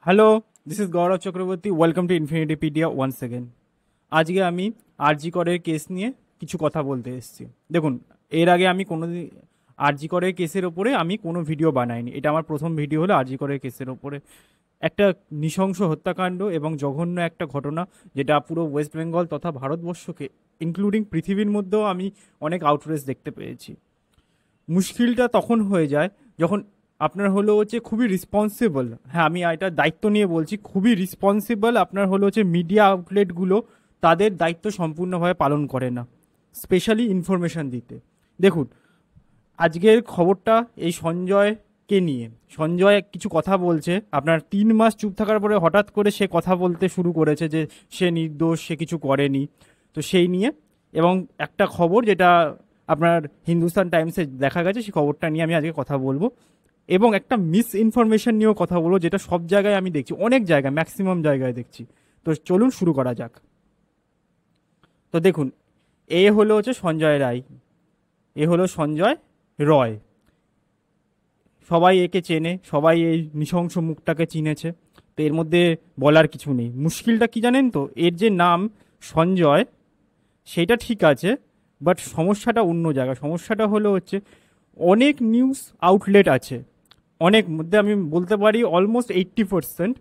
Hello, this is Gaurav Chakraborty. Welcome to Infinitypedia once second. আজকে আমি আরজি করের কেস নিয়ে কিছু কথা বলতে এসেছি। দেখুন, এর আগে আমি কোনো আরজি করের কেসের ওপরে আমি কোনো ভিডিও বানাইনি। এটা আমার প্রথম ভিডিও হলো আরজি করের কেসের ওপরে। একটা নৃশংস হত্যাকাণ্ড এবং জঘন্য একটা ঘটনা, যেটা পুরো ওয়েস্ট বেঙ্গল তথা ভারতবর্ষকে ইনক্লুডিং পৃথিবীর মধ্যেও আমি অনেক আউটরেজ দেখতে পেয়েছি। মুশকিলটা তখন হয়ে যায় যখন আপনার হলো হচ্ছে খুবই রেসপন্সিবল, হ্যাঁ আমি এটা দায়িত্ব নিয়ে বলছি, খুবই রেসপন্সিবল আপনার হলো হচ্ছে মিডিয়া আউটলেটগুলো তাদের দায়িত্ব সম্পূর্ণভাবে পালন করে না, স্পেশালি ইনফরমেশন দিতে। দেখুন, আজকের খবরটা এই সঞ্জয়কে নিয়ে। সঞ্জয় কিছু কথা বলছে, আপনার 3 মাস চুপ থাকার পরে হঠাৎ করে সে কথা বলতে শুরু করেছে যে সে নির্দোষ, সে কিছু করেনি। তো সেই নিয়ে এবং একটা খবর যেটা আপনার হিন্দুস্তান টাইমসে দেখা গেছে, সেই খবরটা নিয়ে আমি আজকে কথা বলবো। এবং একটা মিস ইনফরমেশন নিয়েও কথা বলবো, যেটা সব জায়গায় আমি দেখছি, অনেক জায়গায়, ম্যাক্সিমাম জায়গায় দেখছি। তো চলুন শুরু করা যাক। তো দেখুন, এ হলো হচ্ছে সঞ্জয় রায়, এ হলো সঞ্জয় রয়। সবাই একে চেনে, সবাই এই নৃশংস মুখটাকে চিনেছে। তো এর মধ্যে বলার কিছু নেই। মুশকিলটা কি জানেন তো, এর যে নাম সঞ্জয়, সেটা ঠিক আছে, বাট সমস্যাটা অন্য জায়গায়। সমস্যাটা হলো হচ্ছে অনেক নিউজ আউটলেট আছে, অনেক মধ্যে আমি বলতে পারি অলমোস্ট 80%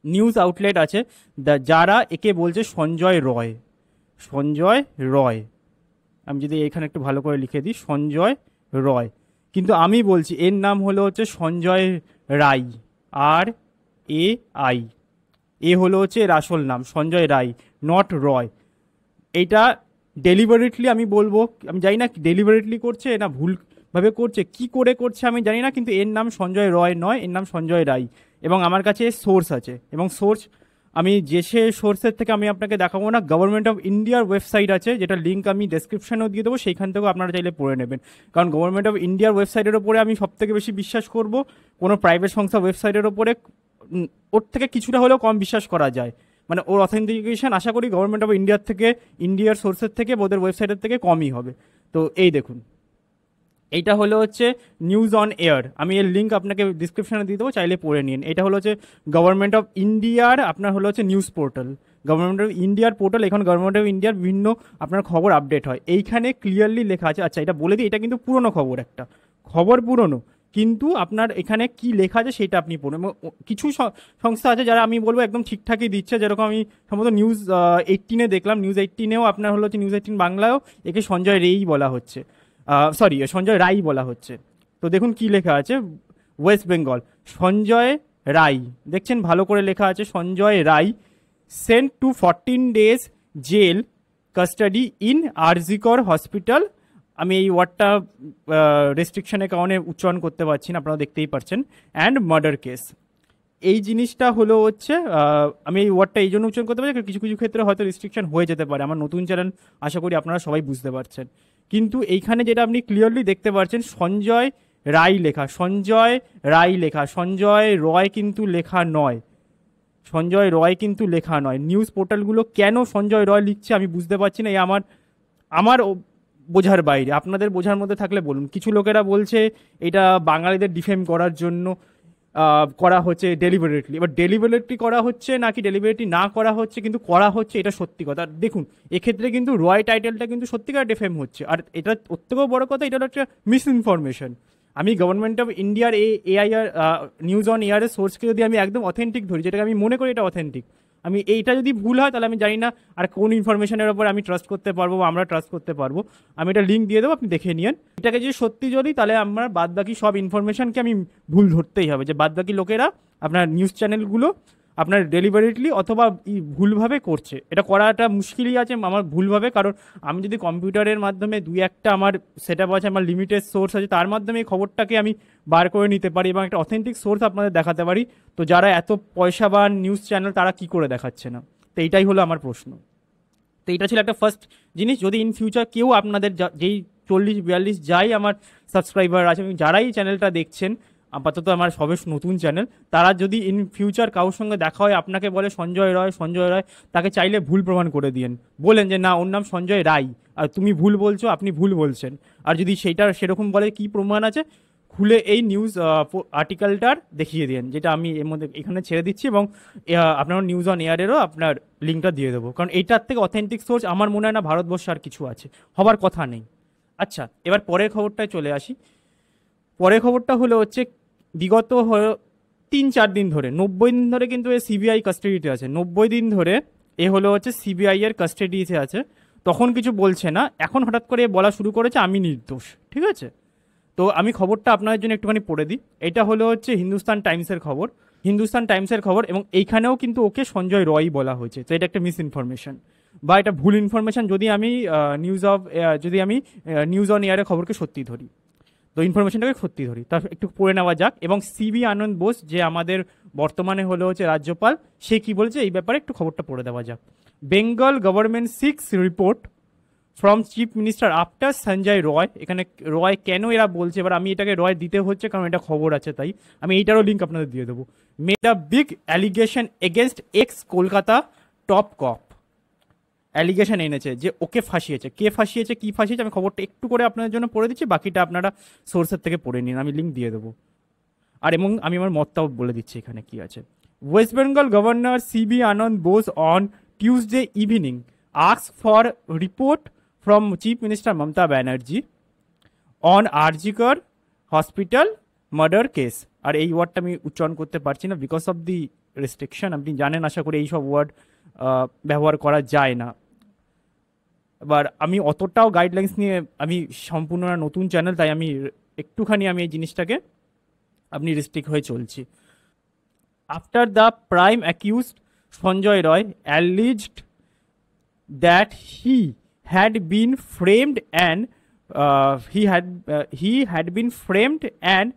নিউজ আউটলেট আছে যারা একে বলছে সঞ্জয় রয়। সঞ্জয় রয়, আমি যদি এখানে একটু ভালো করে লিখে দিই সঞ্জয় রয়, কিন্তু আমি বলছি এর নাম হলো হচ্ছে সঞ্জয় রায়। আর এ আই, এ হলো হচ্ছে এর আসল নাম সঞ্জয় রায়, নট রয়। এইটা ডেলিভারেটলি আমি বলবো, আমি জানি না ডেলিভারেটলি করছে না ভুলভাবে করছে, কি করে করছে আমি জানি না, কিন্তু এর নাম সঞ্জয় রয় নয়, এর নাম সঞ্জয় রায়। এবং আমার কাছে সোর্স আছে, এবং সোর্স আমি যে সে সোর্সের থেকে আমি আপনাকে দেখাবো না, গভর্নমেন্ট অফ ইন্ডিয়ার ওয়েবসাইট আছে, যেটা লিঙ্ক আমি ডেসক্রিপশনেও দিয়ে দেবো, সেইখান থেকেও আপনারা চাইলে পড়ে নেবেন। কারণ গভর্নমেন্ট অফ ইন্ডিয়ার ওয়েবসাইটের ওপরে আমি সব থেকে বেশি বিশ্বাস করব, কোনো প্রাইভেট সংস্থা ওয়েবসাইটের ওপরে ওর থেকে কিছুটা হলেও কম বিশ্বাস করা যায়। মানে ওর অথেন্টিকেশন আশা করি গভর্নমেন্ট অফ ইন্ডিয়ার থেকে, ইন্ডিয়ার সোর্সের থেকে, ওদের ওয়েবসাইটের থেকে কমই হবে। তো এই দেখুন, এইটা হলো হচ্ছে নিউজ অন এয়ার, আমি এর লিঙ্ক আপনাকে ডিসক্রিপশনে দিয়ে দেবো, চাইলে পড়ে নিন। এটা হলো হচ্ছে গভর্নমেন্ট অফ ইন্ডিয়ার আপনার হলো হচ্ছে নিউজ পোর্টাল, গভর্নমেন্ট অফ ইন্ডিয়ার পোর্টাল। এখন গভর্নমেন্ট অফ ইন্ডিয়ার বিভিন্ন আপনার খবর আপডেট হয়, এইখানে ক্লিয়ারলি লেখা আছে। আচ্ছা, এটা বলে দিই, এটা কিন্তু পুরনো খবর, একটা খবর পুরনো, কিন্তু আপনার এখানে কি লেখা আছে সেটা আপনি পড়ুন। কিছু সংস্থা আছে যারা আমি বলবো একদম ঠিকঠাকই দিচ্ছে, যেরকম আমি সম্ভবত নিউজ 18-এ দেখলাম, নিউজ 18-এও আপনার হলো হচ্ছে নিউজ 18 বাংলায়ও একে সঞ্জয় রেই বলা হচ্ছে, সরি সঞ্জয় রায় বলা হচ্ছে। তো দেখুন কি লেখা আছে, ওয়েস্ট বেঙ্গল সঞ্জয় রায়, দেখছেন ভালো করে লেখা আছে Sanjay Roy sent to 14 days jail custody in RG Kar hospital. আমি এই ওয়ার্ডটা রেস্ট্রিকশনের কারণে উচ্চারণ করতে পারছি না, আপনারা দেখতেই পাচ্ছেন। অ্যান্ড মার্ডার কেস, এই জিনিসটা হলো হচ্ছে আমি এই ওয়ার্ডটা এই জন্য উচ্চারণ করতে পারি, কিছু কিছু ক্ষেত্রে হয়তো রেস্ট্রিকশন হয়ে যেতে পারে। আমার নতুন চ্যানেল, আশা করি আপনারা সবাই বুঝতে পারছেন। কিন্তু এইখানে যেটা আপনি ক্লিয়ারলি দেখতে পাচ্ছেন, সঞ্জয় রায় লেখা, সঞ্জয় রায় লেখা, সঞ্জয় রয় কিন্তু লেখা নয়, সঞ্জয় রয় কিন্তু লেখা নয়। নিউজ পোর্টালগুলো কেন সঞ্জয় রয় লিখছে আমি বুঝতে পারছি না, এই আমার আমার বোঝার বাইরে। আপনাদের বোঝার মধ্যে থাকলে বলুন। কিছু লোকেরা বলছে এটা বাঙালিদের ডিফেম করার জন্য করা হচ্ছে ডেলিভারেটলি। এবার ডেলিভারেটলি করা হচ্ছে নাকি ডেলিভারেটলি না করা হচ্ছে, কিন্তু করা হচ্ছে, এটা সত্যি কথা। দেখুন, এক্ষেত্রে কিন্তু রয় টাইটেলটা কিন্তু সত্যিকার ডিফেম হচ্ছে। আর এটা ওর থেকেও বড় কথা, এটা একটা মিস ইনফরমেশন। আমি গভর্নমেন্ট অফ ইন্ডিয়ার এআইআর নিউজ অন এয়ারের সোর্সকে যদি আমি একদম অথেন্টিক ধরি, যেটাকে আমি মনে করি এটা অথেন্টিক, আমি এইটা যদি ভুল হয় তাহলে আমি জানি না আর কোন ইনফরমেশনের ওপর আমি ট্রাস্ট করতে পারবো বা আমরা ট্রাস্ট করতে পারবো। আমি এটা লিঙ্ক দিয়ে দেবো, আপনি দেখে নিন। এটাকে যদি সত্যি যদি, তাহলে আমার বাদ বাকি সব ইনফরমেশনকে আমি ভুল ধরতেই হবে, যে বাদ বাকি লোকেরা আপনার নিউজ চ্যানেলগুলো আপনার ডেলিভারেটলি অথবা ভুলভাবে করছে। এটা করাটা মুশকিলই আছে আমার ভুলভাবে, কারণ আমি যদি কম্পিউটারের মাধ্যমে দুই একটা আমার সেট আপ আছে, আমার লিমিটেড সোর্স আছে, তার মাধ্যমে এই খবরটাকে আমি বার করে নিতে পারি এবং একটা অথেন্টিক সোর্স আপনাদের দেখাতে পারি। তো যারা এত পয়সাবান নিউজ চ্যানেল, তারা কি করে দেখাচ্ছে না? তো এইটাই হলো আমার প্রশ্ন। তো এইটা ছিল একটা ফার্স্ট জিনিস। যদি ইন ফিউচার কেউ আপনাদের যেই 40-42 যাই আমার সাবস্ক্রাইবার আছে, যারাই চ্যানেলটা দেখছেন, আপাতত আমার সবে নতুন চ্যানেল, তারা যদি ইন ফিউচার কারোর সঙ্গে দেখা হয়, আপনাকে বলে সঞ্জয় রয় সঞ্জয় রায়, তাকে চাইলে ভুল প্রমাণ করে দিন, বলেন যে না ওর নাম সঞ্জয় রায় আর তুমি ভুল বলছো, আপনি ভুল বলছেন। আর যদি সেইটা সেরকম বলে কি প্রমাণ আছে, খুলে এই নিউজ আর্টিকেলটার দেখিয়ে দিন, যেটা আমি এর মধ্যে এখানে ছেড়ে দিচ্ছি, এবং আপনার নিউজ অন এয়ারেরও আপনার লিঙ্কটা দিয়ে দেবো, কারণ এইটার থেকে অথেন্টিক সোর্স আমার মনে হয় না ভারতবর্ষে আর কিছু আছে, হবার কথা নেই। আচ্ছা, এবার পরের খবরটায় চলে আসি। পরের খবরটা হলো হচ্ছে বিগত 3-4 দিন ধরে, 90 দিন ধরে কিন্তু এ সিবিআই কাস্টাডিতে আছে। 90 দিন ধরে এ হলো হচ্ছে সিবিআই এর কাস্টাডিতে আছে। তখন কিছু বলছে না, এখন হঠাৎ করে এ বলা শুরু করেছে আমি নির্দোষ। ঠিক আছে, তো আমি খবরটা আপনাদের জন্য একটুখানি পড়ে দিই। এটা হলো হচ্ছে হিন্দুস্তান টাইমসের খবর। হিন্দুস্তান টাইমসের খবর, এবং এইখানেও কিন্তু ওকে সঞ্জয় রয় বলা হয়েছে। তো এটা একটা মিস ইনফরমেশন বা এটা ভুল ইনফরমেশন, যদি আমি নিউজ অন এয়ারের খবরকে সত্যি ধরি, তো ইনফরমেশনটাকে সত্যি ধরি। তার একটু পড়ে নেওয়া যাক। এবং সিবি আনন্দ বোস, যে আমাদের বর্তমানে হলো হচ্ছে রাজ্যপাল, সে কি বলছে এই ব্যাপারে একটু খবরটা পড়ে দেওয়া যাক। Bengal government seeks report from chief minister after Sanjay Roy. এখানে রয় কেন এরা বলছে, এবার আমি এটাকে রয় দিতে হচ্ছে কারণ এটা খবর আছে, তাই আমি এইটারও লিঙ্ক আপনাদের দিয়ে দেবো। Made a big allegation against ex Kolkata top cop. Allegation এনেছে যে ওকে ফাঁসিয়েছে। কে ফাঁসিয়েছে, কি ফাঁসিয়েছে, আমি খবরটা একটু করে আপনাদের জন্য পড়ে দিচ্ছি, বাকিটা আপনারা সোর্সের থেকে পড়ে নিন, আমি লিঙ্ক দিয়ে দেবো। আর এবং আমি আমার মতটাও বলে দিচ্ছি এখানে কি আছে। West Bengal governor CV Ananda Bose on Tuesday evening ask for report from chief minister Mamata Banerjee on RG Kar hospital murder case. আর এই ওয়ার্ডটা আমি উচ্চারণ করতে পারছি না বিকজ অফ দি রেস্ট্রিকশন। আপনি জানেন আশা করি এইসব ওয়ার্ড ব্যবহার করা যায় না। এবার আমি অতটাও গাইডলাইন্স নিয়ে, আমি সম্পূর্ণ নতুন চ্যানেল, তাই আমি একটুখানি আমি এই জিনিসটাকে আপনি রেস্ট্রিক্ট হয়ে চলছি। After the prime accused Sanjay Roy alleged that he had been framed and he had been framed and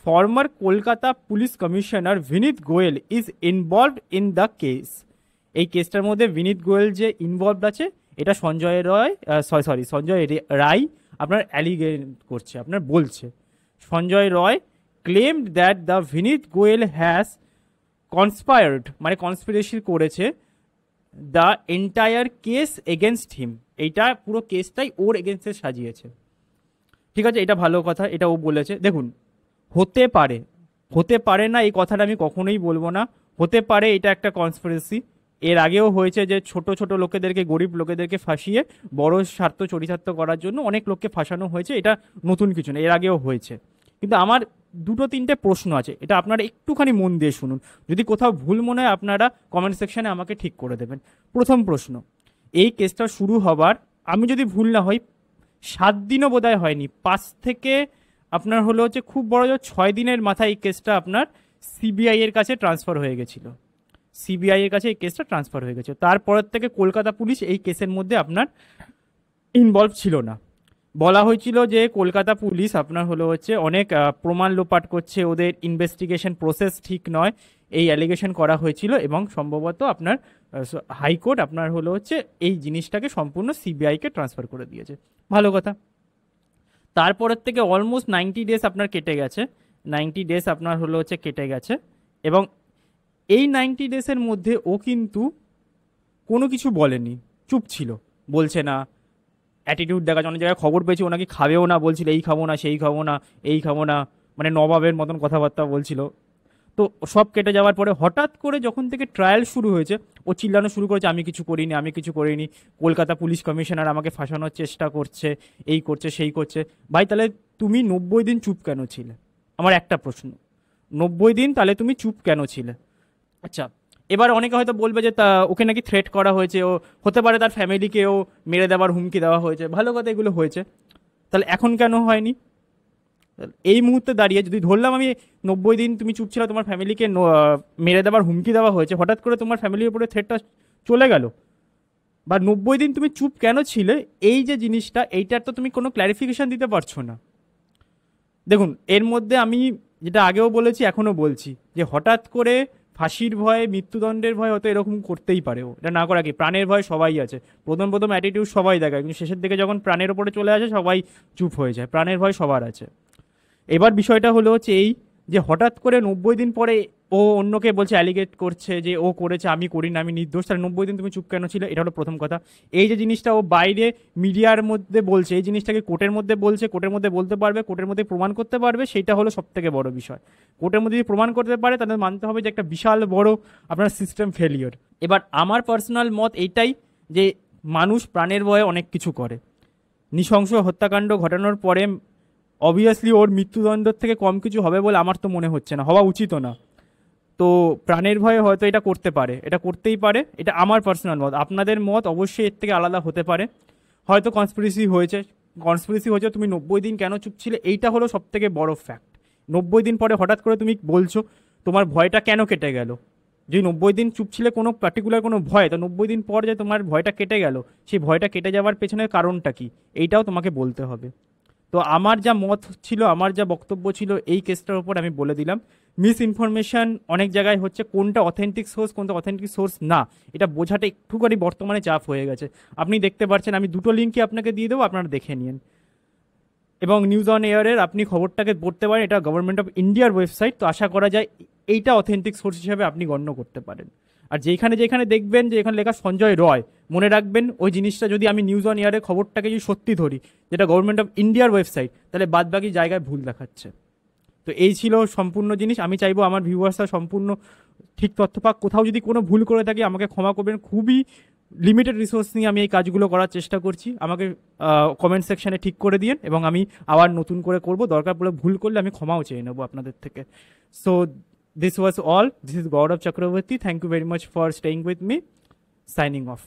former Kolkata Police Commissioner Vinit Goyal is involved in the case. এই কেসটার মধ্যে বিনীত গোয়েল যে ইনভলভড আছে, এটা সঞ্জয় রায় আপনার অ্যালিগেট করছে, আপনার বলছে। Sanjay Roy claimed that the Vineet Goel has conspired, মানে কনস্পিরেসি করেছে, the entire case against him. এইটা পুরো কেসটাই ওর এগেনস্টে সাজিয়েছে। ঠিক আছে, এটা ভালো কথা, এটা ও বলেছে। দেখুন, হতে পারে না এই কথাটা আমি কখনোই বলবো না। হতে পারে এটা একটা কনস্পিরেসি। এর আগেও হয়েছে যে ছোট ছোট লোকেদেরকে, গরিব লোকেদেরকে ফাঁসিয়ে বড় স্বার্থ চরিতার্থ করার জন্য অনেক লোককে ফাঁসানো হয়েছে। এটা নতুন কিছু না, এর আগেও হয়েছে। কিন্তু আমার 2-3টে প্রশ্ন আছে, এটা আপনারা একটুখানি মন দিয়ে শুনুন। যদি কোথাও ভুল মনে হয় আপনারা কমেন্ট সেকশনে আমাকে ঠিক করে দেবেন। প্রথম প্রশ্ন, এই কেসটা শুরু হবার, আমি যদি ভুল না হই, 7 দিনও বোধহয় হয়নি, 5 থেকে আপনার হলো হচ্ছে খুব বড় 6 দিনের মাথায় এই কেসটা আপনার সিবিআই এর কাছে ট্রান্সফার হয়ে গেছিল। সিবিআই এর কাছে এই কেসটা ট্রান্সফার হয়ে গেছে। তারপরের থেকে কলকাতা পুলিশ এই কেসের মধ্যে আপনার ইনভলভ ছিল না। বলা হয়েছিল যে কলকাতা পুলিশ আপনার হলো হচ্ছে অনেক প্রমাণ লোপাট করছে, ওদের ইনভেস্টিগেশন প্রসেস ঠিক নয়, এই অ্যালিগেশন করা হয়েছিল, এবং সম্ভবত আপনার হাইকোর্ট আপনার হলো হচ্ছে এই জিনিসটাকে সম্পূর্ণ সিবিআইকে ট্রান্সফার করে দিয়েছে। ভালো কথা। তারপরের থেকে অলমোস্ট 90 ডেজ আপনার কেটে গেছে। 90 ডেজ আপনার হলো হচ্ছে কেটে গেছে, এবং এই 90 ডেজের মধ্যে ও কিন্তু কোনো কিছু বলেনি, চুপ ছিল, বলছে না। অ্যাটিটিউড দেখাচ্ছে, অনেক জায়গায় খবর পেয়েছি ও নাকি খাবেও না, বলছিল এই খাবো না, সেই খাবো না, এই খাবো না, মানে নবাবের মতন কথাবার্তা বলছিল। তো সব কেটে যাওয়ার পরে হঠাৎ করে যখন থেকে ট্রায়াল শুরু হয়েছে, ও চিল্লানো শুরু করেছে আমি কিছু করিনি, আমি কিছু করিনি, কলকাতা পুলিশ কমিশনার আমাকে ফাঁসানোর চেষ্টা করছে, এই করছে সেই করছে। ভাই, তাহলে তুমি 90 দিন চুপ কেন ছিলে? আমার একটা প্রশ্ন, 90 দিন তাহলে তুমি চুপ কেন ছিলে? আচ্ছা, এবার অনেকে হয়তো বলবে যে তা ওকে নাকি থ্রেট করা হয়েছে, ও হতে পারে তার ফ্যামিলিকেও মেরে দেওয়ার হুমকি দেওয়া হয়েছে। ভালো কথা, এগুলো হয়েছে, তাহলে এখন কেন হয়নি? এই মুহূর্তে দাঁড়িয়ে যদি ধরলাম আমি 90 দিন তুমি চুপ ছিল, তোমার ফ্যামিলিকে মেরে দেওয়ার হুমকি দেওয়া হয়েছে, হঠাৎ করে তোমার ফ্যামিলির উপরে থ্রেটটা চলে গেল, বা 90 দিন তুমি চুপ কেন ছিলে, এই যে জিনিসটা, এইটার তো তুমি কোনো ক্ল্যারিফিকেশন দিতে পারছো না। দেখুন, এর মধ্যে আমি যেটা আগেও বলেছি এখনো বলছি, যে হঠাৎ করে ফাঁসির ভয়, মৃত্যুদণ্ডের ভয় হয়তো এরকম করতেই পারে। ও এটা না করা কি, প্রাণের ভয় সবাই আছে, প্রথম প্রথম অ্যাটিটিউড সবাই দেখায়, কিন্তু শেষের দিকে যখন প্রাণের ওপরে চলে আসে সবাই চুপ হয়ে যায়। প্রাণের ভয় সবার আছে। এবার বিষয়টা হলো হচ্ছে এই, যে হঠাৎ করে 90 দিন পরে ও ও অন্যকে বলছে অ্যালিগেট করছে যে ও করেছে, আমি করি না, আমি নির্দোষ, তাহলে 90 দিন তুমি চুপ কেন ছিলে? এটা হলো প্রথম কথা। এই যে জিনিসটা ও বাইরে মিডিয়ার মধ্যে বলছে, এই জিনিসটাকে কোর্টের মধ্যে বলছে, কোর্টের মধ্যে বলতে পারবে, কোর্টের মধ্যে প্রমাণ করতে পারবে, সেটা হলো সব থেকে বড় বিষয়। কোর্টের মধ্যে যদি প্রমাণ করতে পারে তাহলে মানতে হবে যে একটা বিশাল বড় আপনার সিস্টেম ফেলিওর। এবার আমার পার্সোনাল মত এইটাই যে মানুষ প্রাণের ভয়ে অনেক কিছু করে। নৃশংস হত্যাকাণ্ড ঘটানোর পরে অবভিয়াসলি ওর মৃত্যুদণ্ডের থেকে কম কিছু হবে বলে আমার তো মনে হচ্ছে না, হওয়া উচিতও না। তো প্রাণের ভয়ে হয়তো এটা করতে পারে, এটা করতেই পারে, এটা আমার পার্সোনাল মত। আপনাদের মত অবশ্যই এর থেকে আলাদা হতে পারে। হয়তো কনস্পিরেসি হয়েছে, তুমি 90 দিন কেন চুপ ছিলে, এইটা হলো সব থেকে বড় ফ্যাক্ট। 90 দিন পরে হঠাৎ করে তুমি বলছো, তোমার ভয়টা কেন কেটে গেল? যদি 90 দিন চুপ ছিলে কোনো পার্টিকুলার কোনো ভয়, তো 90 দিন পর যে তোমার ভয়টা কেটে গেল, সেই ভয়টা কেটে যাওয়ার পেছনে কারণটা কি, এইটাও তোমাকে বলতে হবে। তো আমার যা মত ছিল, আমার যা বক্তব্য ছিল এই কেসটার উপর আমি বলে দিলাম। মিস ইনফরমেশন অনেক জায়গায় হচ্ছে, কোনটা অথেন্টিক সোর্স কোনটা অথেন্টিক সোর্স না, এটা বোঝাটা একটুখানি বর্তমানে চাপ হয়ে গেছে। আপনি দেখতে পাচ্ছেন, আমি দুটো লিঙ্কই আপনাকে দিয়ে দেবো, আপনারা দেখে নিন। এবং নিউজ অন এয়ারের আপনি খবরটাকে পড়তে পারেন, এটা গভর্নমেন্ট অফ ইন্ডিয়ার ওয়েবসাইট, তো আশা করা যায় এইটা অথেন্টিক সোর্স হিসেবে আপনি গণ্য করতে পারেন। আর যেখানে যেখানে দেখবেন যে এখানে লেখা সঞ্জয় রয়, মনে রাখবেন ওই জিনিসটা যদি আমি নিউজ অন এয়ারের খবরটাকে যদি সত্যি ধরি, যেটা গভর্নমেন্ট অফ ইন্ডিয়ার ওয়েবসাইট, তাহলে বাদ বাকি জায়গায় ভুল দেখাচ্ছে। তো এই ছিল সম্পূর্ণ জিনিস। আমি চাইবো আমার ভিউয়ার্সরা সম্পূর্ণ ঠিক তথ্য পাক। কোথাও যদি কোনো ভুল করে থাকি আমাকে ক্ষমা করবেন, খুবই লিমিটেড রিসোর্স নিয়ে আমি এই কাজগুলো করার চেষ্টা করছি। আমাকে কমেন্ট সেকশনে ঠিক করে দিন এবং আমি আবার নতুন করে করব। দরকার পড়লে ভুল করলে আমি ক্ষমাও চেয়ে নেবো আপনাদের থেকে। So this was all, this is Gaurav Chakraborty, thank you very much for staying with me, signing of.